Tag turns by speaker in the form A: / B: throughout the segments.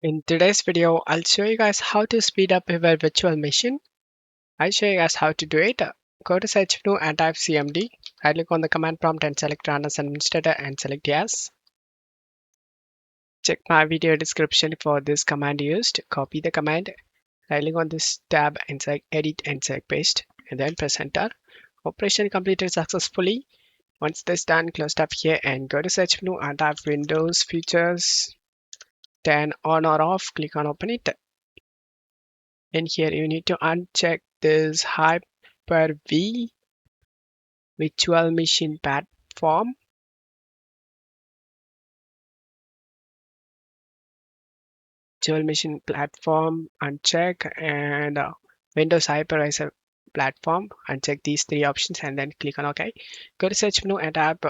A: In today's video, I'll show you guys how to speed up your virtual machine. I'll show you guys how to do it. Go to search menu and type cmd. Right click on the command prompt and select run as an administrator and select yes. Check my video description for this command used. Copy the command. Right click on this tab and select edit and select paste and then press enter. Operation completed successfully. Once this done, close tab here and go to search menu and type Windows features. Turn on or off, click on open it. In here, you need to uncheck this Hyper-V virtual machine platform. Virtual machine platform uncheck and Windows hypervisor platform uncheck these three options and then click on OK. Go to search menu and type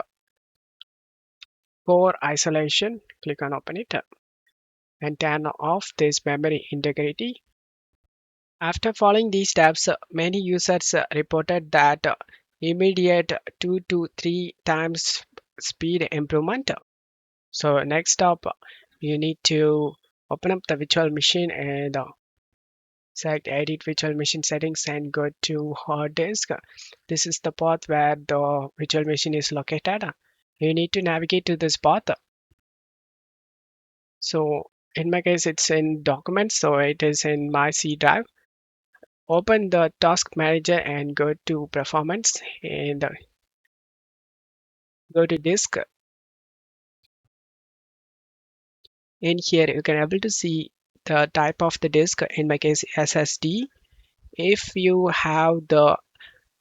A: core isolation. Click on open it and turn off this memory integrity. After following these steps, many users reported that immediate 2 to 3 times speed improvement. So next up, you need to open up the virtual machine and select edit virtual machine settings and go to hard disk. This is the path where the virtual machine is located. You need to navigate to this path. So in my case, it's in documents, so it is in my C drive. Open the task manager and go to performance and go to disk. In here, you can able to see the type of the disk, in my case SSD. If you have the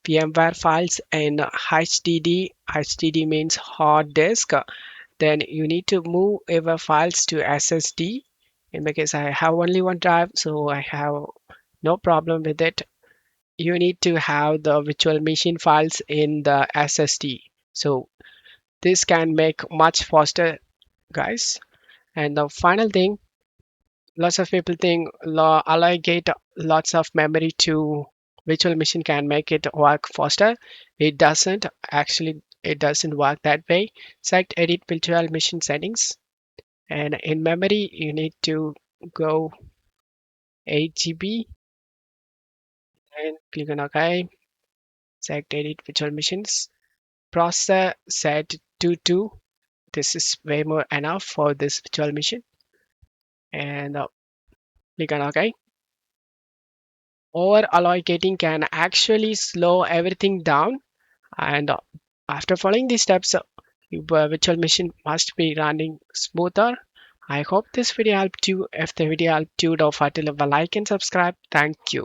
A: VMware files in HDD means hard disk, then you need to move your files to SSD. In my case, I have only one drive, so I have no problem with it. You need to have the virtual machine files in the SSD. So this can make much faster, guys. And the final thing, lots of people think allocate lots of memory to virtual machine can make it work faster. It doesn't. Actually, it doesn't work that way. Select edit virtual machine settings, and in memory you need to go 8 GB and click on OK. Select edit virtual machines. Processor set to 2. This is way more enough for this virtual machine, and click on OK. Over allocating can actually slow everything down, and after following these steps, your virtual machine must be running smoother. I hope this video helped you. If the video helped you, don't forget to leave a like and subscribe. Thank you.